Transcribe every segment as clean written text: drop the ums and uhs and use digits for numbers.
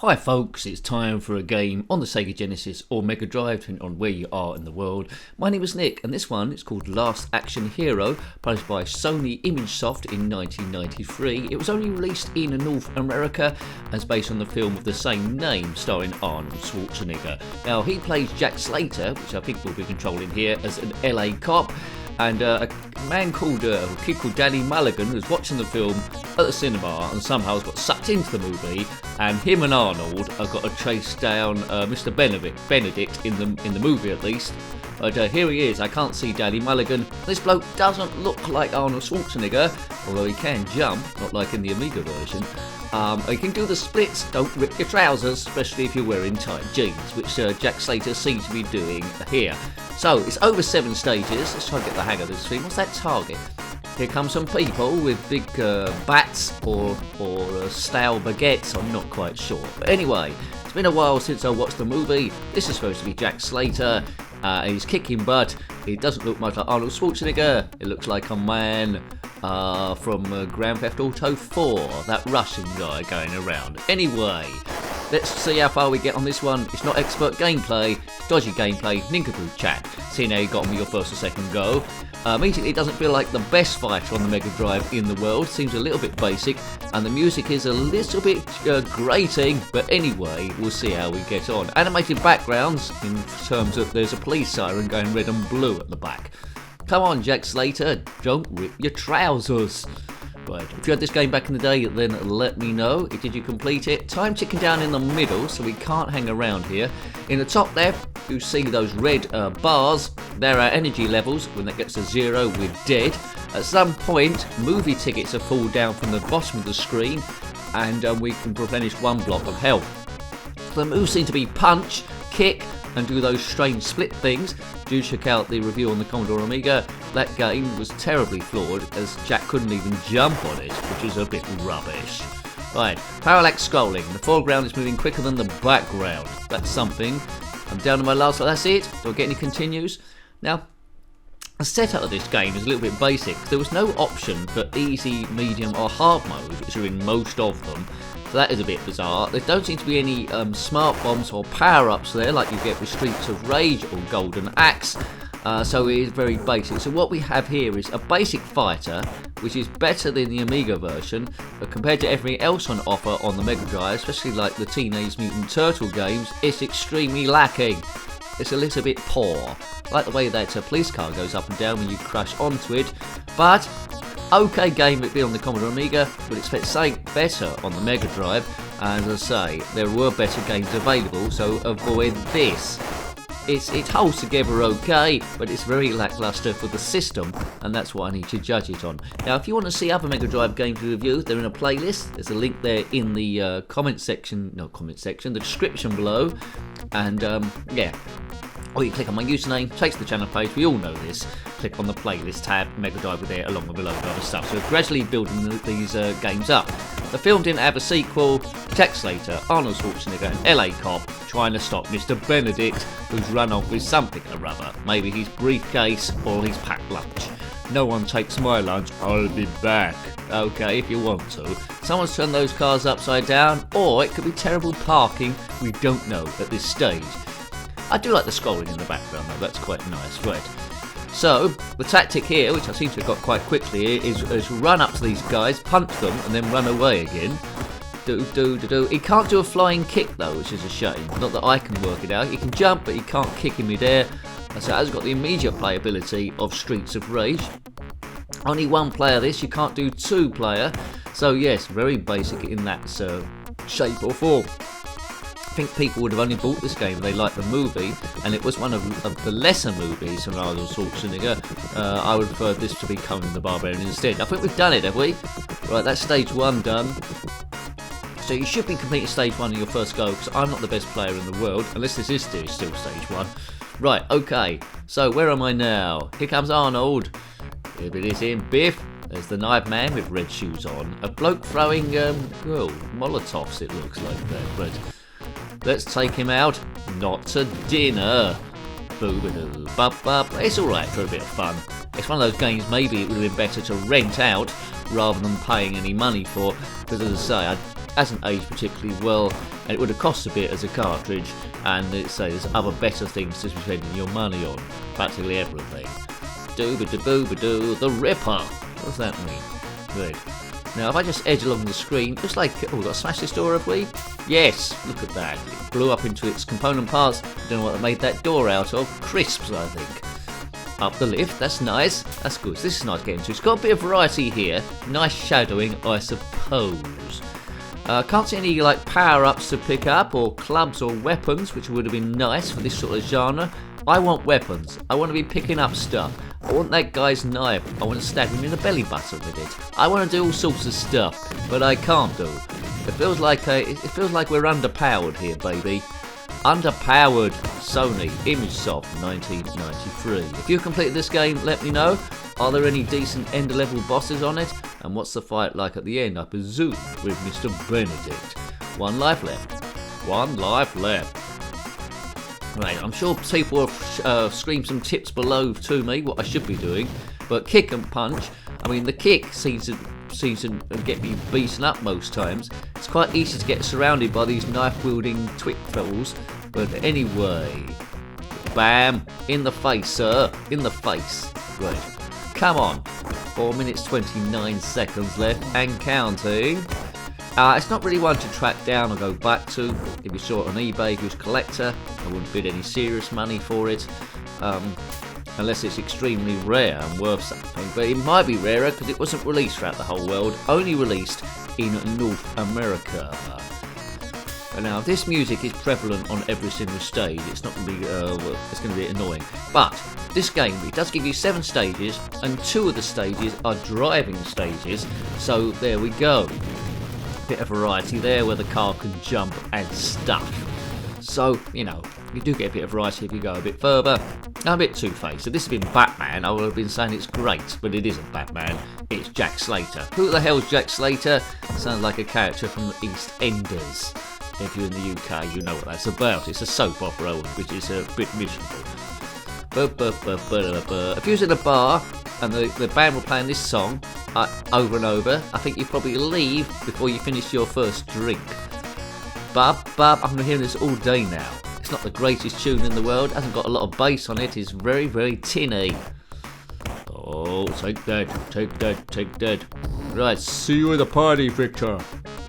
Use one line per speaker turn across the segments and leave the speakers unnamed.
Hi folks, it's time for a game on the Sega Genesis or Mega Drive, depending on where you are in the world. My name is Nick, and this one is called Last Action Hero, published by Sony Imagesoft in 1993. It was only released in North America and is based on the film of the same name, starring Arnold Schwarzenegger. Now, he plays Jack Slater, which I think we'll be controlling here, as an LA cop. And a kid called Danny Mulligan was watching the film at the cinema and somehow has got sucked into the movie, and him and Arnold have got to chase down Mr. Benedict in the movie at least. But here he is. I can't see Danny Mulligan. This bloke doesn't look like Arnold Schwarzenegger, although he can jump, not like in the Amiga version. He can do the splits, don't rip your trousers, especially if you're wearing tight jeans, which Jack Slater seems to be doing here. So, it's over 7 stages. Let's try and get the hang of this thing. What's that target? Here come some people with big bats or stale baguettes. I'm not quite sure. But anyway, it's been a while since I watched the movie. This is supposed to be Jack Slater. He's kicking butt. He doesn't look much like Arnold Schwarzenegger. It looks like a man from Grand Theft Auto 4. That Russian guy going around. Anyway, let's see how far we get on this one. It's not expert gameplay, dodgy gameplay, nincompoop chat. Seeing how you got on with your first or second go. Immediately, it doesn't feel like the best fighter on the Mega Drive in the world. Seems a little bit basic, and the music is a little bit grating. But anyway, we'll see how we get on. Animated backgrounds in terms of there's a police siren going red and blue at the back. Come on, Jack Slater, don't rip your trousers. Right, if you had this game back in the day, then let me know. Did you complete it? Time ticking down in the middle, so we can't hang around here. In the top left, you see those red bars. There are energy levels. When that gets to 0, we're dead. At some point, movie tickets are fall down from the bottom of the screen, and we can replenish 1 block of health. The moves seem to be punch, kick, and do those strange split things. Do check out the review on the Commodore Amiga. That game was terribly flawed, as Jack couldn't even jump on it, which is a bit rubbish. Right, parallax scrolling. The foreground is moving quicker than the background. That's something. I'm down to my last, so that's it. Do I get any continues? Now, the setup of this game is a little bit basic. There was no option for easy, medium or hard mode, which are in most of them. So that is a bit bizarre. There don't seem to be any smart bombs or power-ups there like you get with Streets of Rage or Golden Axe. So it is very basic. So what we have here is a basic fighter, which is better than the Amiga version, but compared to everything else on offer on the Mega Drive, especially like the Teenage Mutant Turtle games, it's extremely lacking. It's a little bit poor. I like the way that a police car goes up and down when you crash onto it, but okay game it be on the Commodore Amiga, but expect something better on the Mega Drive. And as I say, there were better games available, so avoid this. It holds together okay, but it's very lackluster for the system, and that's what I need to judge it on. Now, if you want to see other Mega Drive games to review, they're in a playlist. There's a link there in the the description below. And yeah, or you click on my username, takes the channel page. We all know this. Click on the playlist tab, Mega Drive with there, along with a load of other stuff. So gradually building these games up. The film didn't have a sequel. Jack Slater, Arnold Schwarzenegger, an LA cop trying to stop Mr. Benedict, who's run off with something or other. Maybe his briefcase or his packed lunch. No one takes my lunch, I'll be back. Okay, if you want to. Someone's turned those cars upside down, or it could be terrible parking. We don't know at this stage. I do like the scrolling in the background though, that's quite nice, right. So, the tactic here, which I seem to have got quite quickly, is run up to these guys, punch them, and then run away again. He can't do a flying kick though, which is a shame. Not that I can work it out. He can jump, but he can't kick in midair. So it has got the immediate playability of Streets of Rage. Only 1 player this, you can't do 2 player. So yes, very basic in that shape or form. I think people would have only bought this game if they liked the movie, and it was one of the lesser movies from Arnold Schwarzenegger. I would prefer this to be Conan the Barbarian instead. I think we've done it, have we? Right, that's stage 1 done. So you should be completing stage 1 in your first go, because I'm not the best player in the world, unless this is still stage 1. Right, okay, so where am I now? Here comes Arnold. Here it is him, Biff. There's the knife man with red shoes on. A bloke throwing, Molotovs it looks like there, but let's take him out. Not to dinner. Boo-ba-doo, bub-bub. It's alright for a bit of fun. It's one of those games maybe it would have been better to rent out rather than paying any money for, because as I say, hasn't aged particularly well, and it would have cost a bit as a cartridge, and there's other better things to be spending your money on, practically everything. Doo-ba-doo-ba-doo, the Ripper. What does that mean? Good. Now, if I just edge along the screen, just like, oh, we've got to smash this door, have we? Yes, look at that. It blew up into its component parts. I don't know what they made that door out of. Crisps, I think. Up the lift, that's nice. That's good. This is nice getting to. It's got a bit of variety here. Nice shadowing, I suppose. Can't see any like power-ups to pick up, or clubs or weapons, which would have been nice for this sort of genre. I want weapons. I want to be picking up stuff. I want that guy's knife. I want to stab him in the belly button with it. I want to do all sorts of stuff, but I can't do. It feels like we're underpowered here, baby. Underpowered. Sony Imagesoft 1993. If you completed this game, let me know. Are there any decent end-level bosses on it? And what's the fight like at the end? I presume with Mr. Benedict. 1 life left. 1 life left. Right, I'm sure people have screamed some tips below to me what I should be doing, but kick and punch. I mean, the kick seems to get me beaten up most times. It's quite easy to get surrounded by these knife-wielding twitfells, but anyway, bam, in the face, sir, in the face. Right, come on. 4 minutes 29 seconds left and counting. It's not really one to track down or go back to. If you saw it on eBay, if you was a collector, I wouldn't bid any serious money for it, unless it's extremely rare and worth something. But it might be rarer because it wasn't released throughout the whole world, only released in North America. And now, if this music is prevalent on every single stage, it's not going to be, it's going to be annoying. But this game, it does give you 7 stages, and 2 of the stages are driving stages. So there we go. Bit of variety there where the car can jump and stuff. So, you know, you do get a bit of variety if you go a bit further. I'm a bit two-faced. If this had been Batman, I would have been saying it's great, but it isn't Batman. It's Jack Slater. Who the hell's Jack Slater? Sounds like a character from the EastEnders. If you're in the UK, you know what that's about. It's a soap opera, which is a bit miserable. If you was in a bar and the band were playing this song over and over, I think you'd probably leave before you finish your first drink. Bub, I'm going to hear this all day now. It's not the greatest tune in the world, hasn't got a lot of bass on it, it's very, very tinny. Oh, take that. Right, see you at the party, Victor.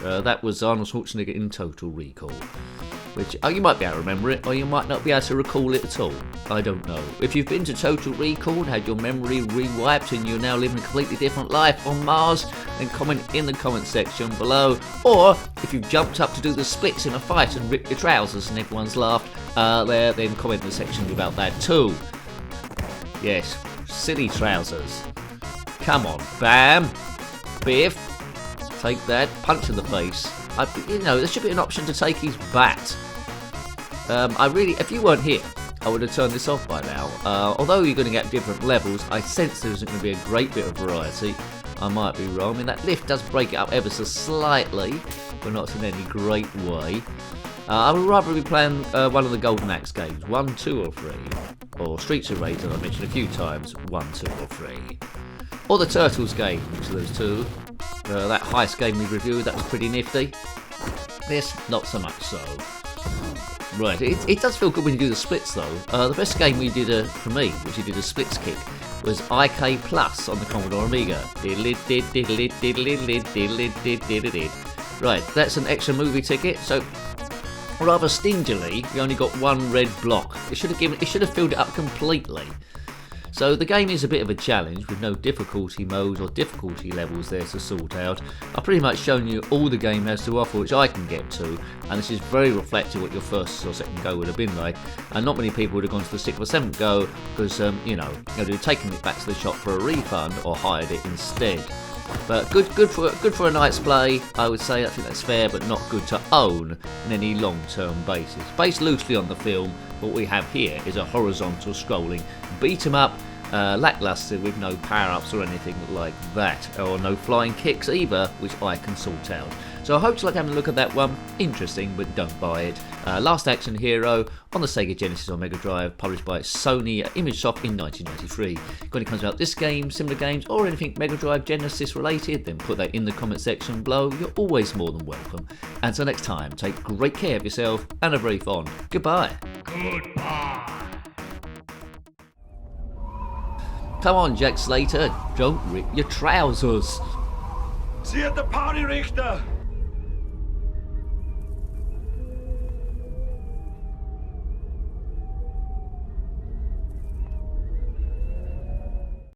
That was Arnold Schwarzenegger in Total Recall. Which, you might be able to remember it, or you might not be able to recall it at all. I don't know. If you've been to Total Recall and had your memory re-wiped and you're now living a completely different life on Mars, then comment in the comment section below. Or, if you've jumped up to do the splits in a fight and ripped your trousers and everyone's laughed, then comment in the section about that too. Yes, silly trousers. Come on, bam, biff, take that, punch in the face. There should be an option to take his bat. If you weren't here, I would have turned this off by now. Although you're going to get different levels, I sense there isn't going to be a great bit of variety. I might be wrong. I mean, that lift does break it up ever so slightly, but not in any great way. I would rather be playing one of the Golden Axe games, 1, 2 or 3. Or Streets of Rage, that I mentioned a few times, 1, 2 or 3. Or the Turtles game, which are those two. That heist game we reviewed, that was pretty nifty. This, not so much so. Right, it does feel good when you do the splits though. The best game we did, for me, which we did a splits kick, was IK Plus on the Commodore Amiga. Right, that's an extra movie ticket, so rather stingily, we only got 1 red block. It should have filled it up completely. So the game is a bit of a challenge with no difficulty modes or difficulty levels there to sort out. I've pretty much shown you all the game has to offer which I can get to, and this is very reflective of what your first or second go would have been like. And not many people would have gone to the 6th or 7th go because, they'd have taken it back to the shop for a refund or hired it instead. But good for a night's play, I would say. I think that's fair, but not good to own on any long-term basis. Based loosely on the film, what we have here is a horizontal scrolling beat 'em up, lackluster with no power-ups or anything like that, or no flying kicks either, which I can sort out. So I hope you like having a look at that one. Interesting, but don't buy it. Last Action Hero on the SEGA Genesis or Mega Drive, published by Sony Imagesoft in 1993. When it comes about this game, similar games, or anything Mega Drive Genesis related, then put that in the comment section below. You're always more than welcome. Until next time, take great care of yourself and a very fond goodbye.
Goodbye.
Come on, Jack Slater, don't rip your trousers.
Sie hat der Party Richter.